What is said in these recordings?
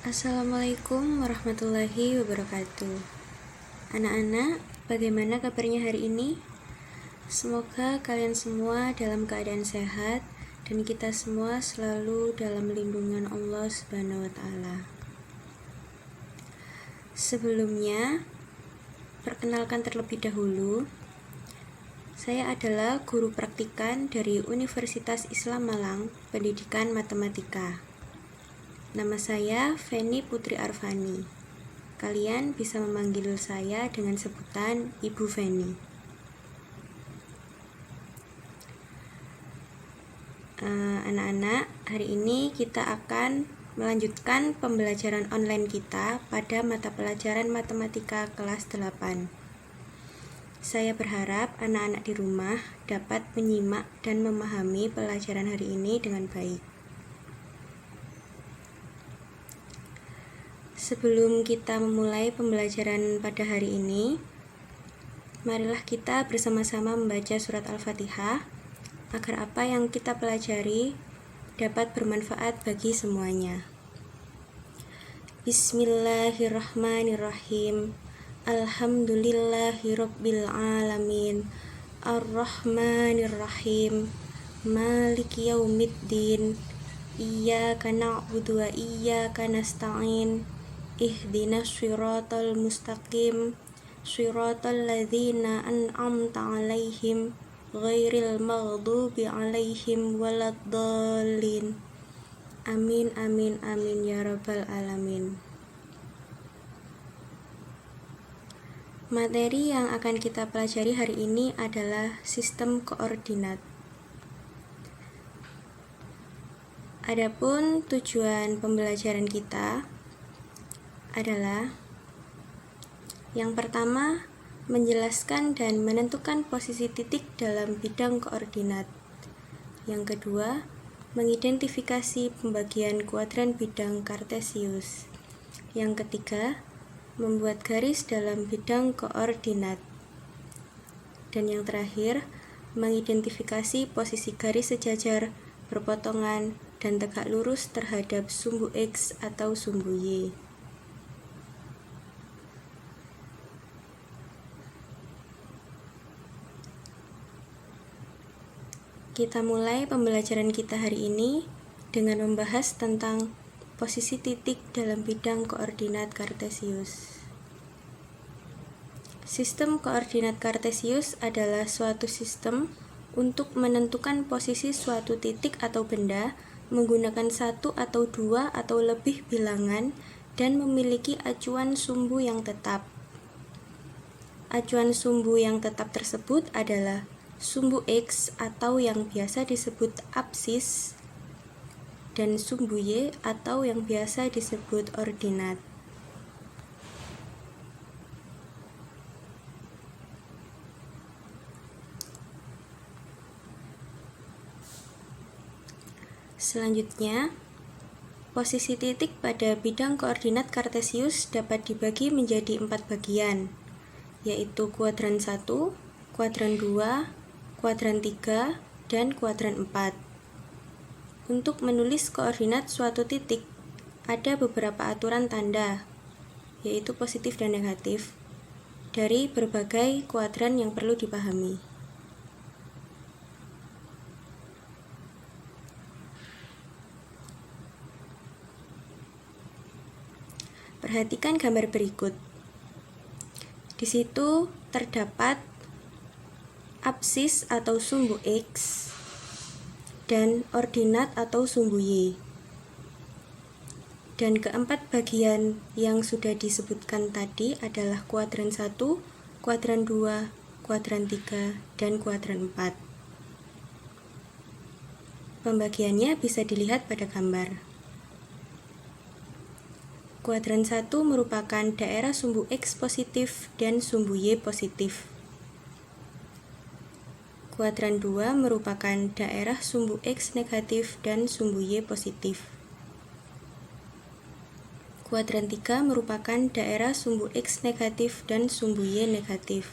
Assalamualaikum warahmatullahi wabarakatuh. Anak-anak, bagaimana kabarnya hari ini? Semoga kalian semua dalam keadaan sehat dan kita semua selalu dalam lindungan Allah Subhanahu wa taala. Sebelumnya, perkenalkan terlebih dahulu. Saya adalah guru praktikan dari Universitas Islam Malang, Pendidikan Matematika. Nama saya Feni Putri Arfani. Kalian bisa memanggil saya dengan sebutan Ibu Feni. Anak-anak, hari ini kita akan melanjutkan pembelajaran online kita pada mata pelajaran matematika kelas 8. Saya berharap anak-anak di rumah dapat menyimak dan memahami pelajaran hari ini dengan baik. Sebelum kita memulai pembelajaran pada hari ini, marilah kita bersama-sama membaca surat Al-Fatihah agar apa yang kita pelajari dapat bermanfaat bagi semuanya. Bismillahirrahmanirrahim. Alhamdulillahirabbil alamin. Ar-Rahmanirrahim. Maliki yaumiddin. Iyyaka na'budu wa iyyaka nasta'in. Ihdinas shiratal mustaqim, shiratal ladzina an'amta 'alaihim, ghairil maghdubi 'alaihim waladdallin. Amin amin amin ya rabbal alamin. Materi yang akan kita pelajari hari ini adalah sistem koordinat. Adapun tujuan pembelajaran kita adalah yang pertama, menjelaskan dan menentukan posisi titik dalam bidang koordinat. Yang kedua, mengidentifikasi pembagian kuadran bidang kartesius. Yang ketiga, membuat garis dalam bidang koordinat. Dan yang terakhir, mengidentifikasi posisi garis sejajar, berpotongan, dan tegak lurus terhadap sumbu X atau sumbu Y. Kita mulai pembelajaran kita hari ini dengan membahas tentang posisi titik dalam bidang koordinat kartesius. Sistem koordinat kartesius adalah suatu sistem untuk menentukan posisi suatu titik atau benda menggunakan satu atau dua atau lebih bilangan dan memiliki acuan sumbu yang tetap. Acuan sumbu yang tetap tersebut adalah sumbu X atau yang biasa disebut apsis dan sumbu Y atau yang biasa disebut ordinat. Selanjutnya, posisi titik pada bidang koordinat kartesius dapat dibagi menjadi 4 bagian, yaitu kuadran 1, kuadran 2, kuadran 3, dan kuadran 4. Untuk menulis koordinat suatu titik, ada beberapa aturan tanda, yaitu positif dan negatif, dari berbagai kuadran yang perlu dipahami. Perhatikan gambar berikut. Di situ terdapat apsis atau sumbu X dan ordinat atau sumbu Y. Dan keempat bagian yang sudah disebutkan tadi adalah kuadran 1, kuadran 2, kuadran 3, dan kuadran 4. Pembagiannya bisa dilihat pada gambar. Kuadran 1 merupakan daerah sumbu X positif dan sumbu Y positif. Kuadran 2 merupakan daerah sumbu X negatif dan sumbu Y positif. Kuadran 3 merupakan daerah sumbu X negatif dan sumbu Y negatif.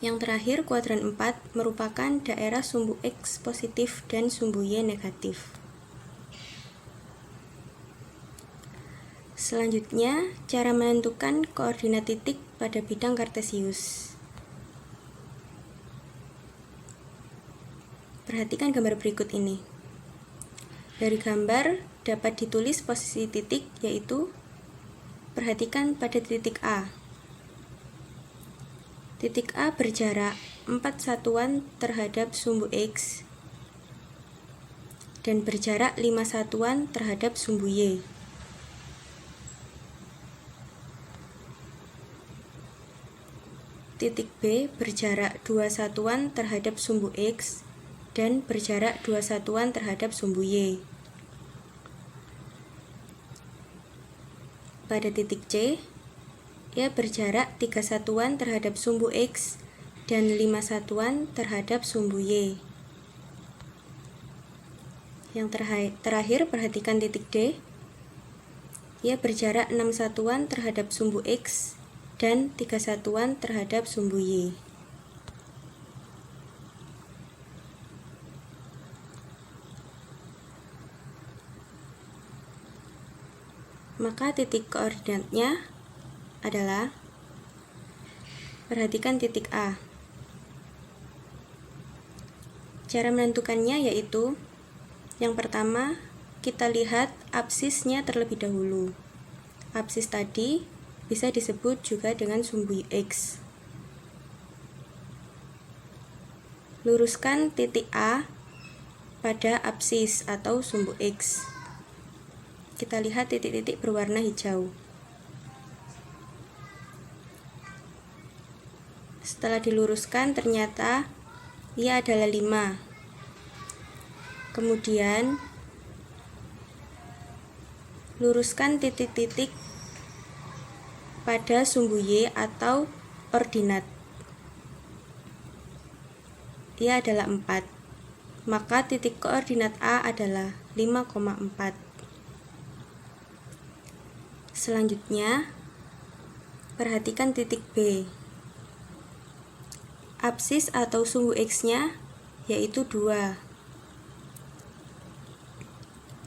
Yang terakhir, kuadran 4 merupakan daerah sumbu X positif dan sumbu Y negatif. Selanjutnya, cara menentukan koordinat titik pada bidang kartesius. Perhatikan gambar berikut ini. Dari gambar dapat ditulis posisi titik, yaitu perhatikan pada titik A. Titik A berjarak 4 satuan terhadap sumbu X dan berjarak 5 satuan terhadap sumbu Y. Titik B berjarak 2 satuan terhadap sumbu X dan berjarak 2 satuan terhadap sumbu Y. Pada titik C, ia berjarak 3 satuan terhadap sumbu X dan 5 satuan terhadap sumbu Y. Yang terakhir, perhatikan titik D. Ia berjarak 6 satuan terhadap sumbu X dan 3 satuan terhadap sumbu Y. Maka titik koordinatnya adalah, perhatikan titik A. Cara menentukannya yaitu, yang pertama, kita lihat absisnya terlebih dahulu. Absis tadi bisa disebut juga dengan sumbu X. Luruskan titik A pada absis atau sumbu X. Kita lihat titik-titik berwarna hijau. Setelah diluruskan, ternyata ia adalah 5. Kemudian, luruskan titik-titik pada sumbu Y atau ordinat. Ia adalah 4. Maka titik koordinat A adalah 5,4. Selanjutnya, perhatikan titik B. Absis atau sumbu X-nya yaitu 2.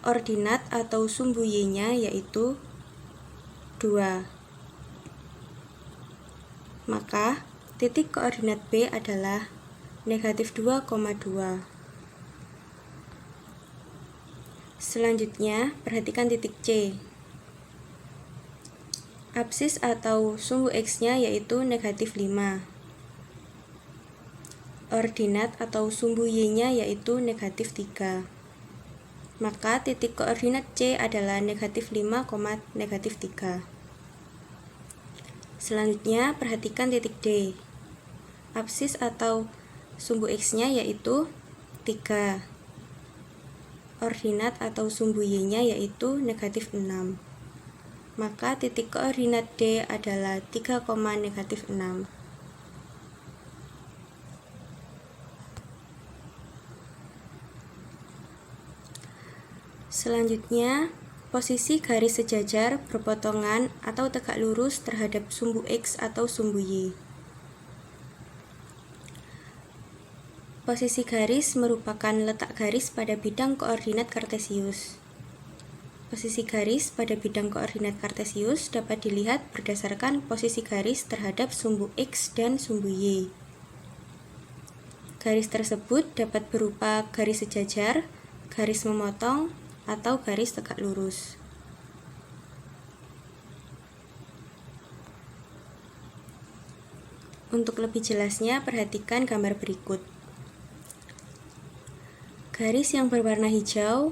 Ordinat atau sumbu Y-nya yaitu 2. Maka, titik koordinat B adalah negatif 2,2. Selanjutnya, perhatikan titik C. Absis atau sumbu X-nya yaitu negatif 5. Ordinat atau sumbu Y-nya yaitu negatif 3. Maka titik koordinat C adalah negatif 5, negatif 3. Selanjutnya, perhatikan titik D. Absis atau sumbu X-nya yaitu 3. Ordinat atau sumbu Y-nya yaitu negatif 6. Maka titik koordinat D adalah 3, negatif 6. Selanjutnya, posisi garis sejajar, berpotongan, atau tegak lurus terhadap sumbu X atau sumbu Y. Posisi garis merupakan letak garis pada bidang koordinat kartesius. Posisi garis pada bidang koordinat kartesius dapat dilihat berdasarkan posisi garis terhadap sumbu X dan sumbu Y. Garis tersebut dapat berupa garis sejajar, garis memotong, atau garis tegak lurus. Untuk lebih jelasnya, perhatikan gambar berikut. Garis yang berwarna hijau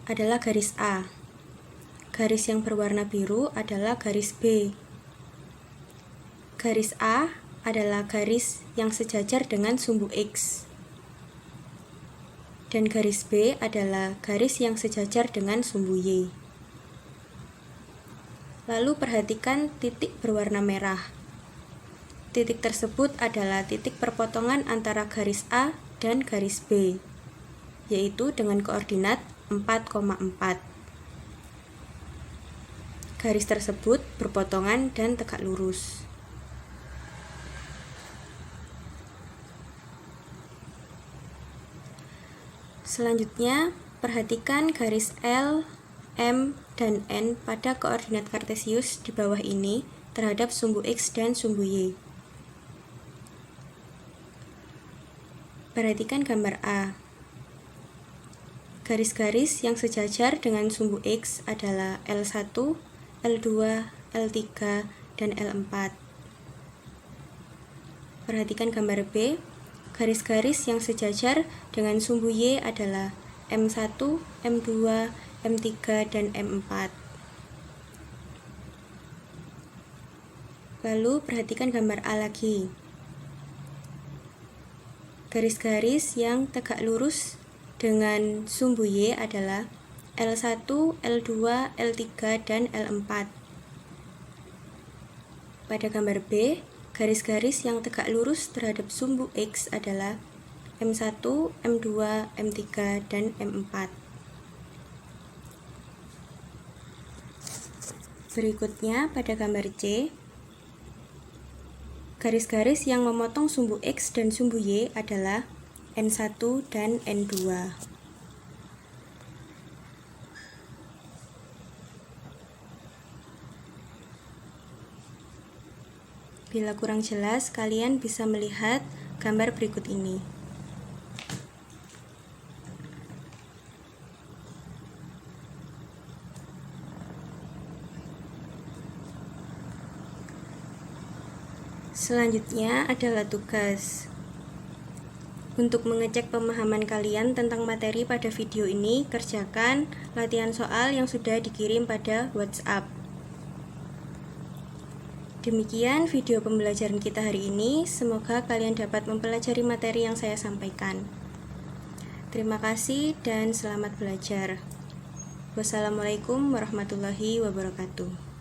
adalah garis A. Garis yang berwarna biru adalah garis B. Garis A adalah garis yang sejajar dengan sumbu X. Dan garis B adalah garis yang sejajar dengan sumbu Y. Lalu perhatikan titik berwarna merah. Titik tersebut adalah titik perpotongan antara garis A dan garis B, yaitu dengan koordinat 4,4. Garis tersebut berpotongan dan tegak lurus. Selanjutnya, perhatikan garis L, M, dan N pada koordinat kartesius di bawah ini terhadap sumbu X dan sumbu Y. Perhatikan gambar A. Garis-garis yang sejajar dengan sumbu X adalah L1, L2, L3, dan L4. Perhatikan gambar B. Garis-garis yang sejajar dengan sumbu Y adalah M1, M2, M3, dan M4. Lalu perhatikan gambar A lagi. Garis-garis yang tegak lurus dengan sumbu Y adalah L1, L2, L3, dan L4. Pada gambar B, garis-garis yang tegak lurus terhadap sumbu X adalah M1, M2, M3, dan M4. Berikutnya pada gambar C, garis-garis yang memotong sumbu X dan sumbu Y adalah N1 dan N2. Bila kurang jelas, kalian bisa melihat gambar berikut ini. Selanjutnya adalah tugas. Untuk mengecek pemahaman kalian tentang materi pada video ini, kerjakan latihan soal yang sudah dikirim pada WhatsApp. Demikian video pembelajaran kita hari ini. Semoga kalian dapat mempelajari materi yang saya sampaikan. Terima kasih dan selamat belajar. Wassalamualaikum warahmatullahi wabarakatuh.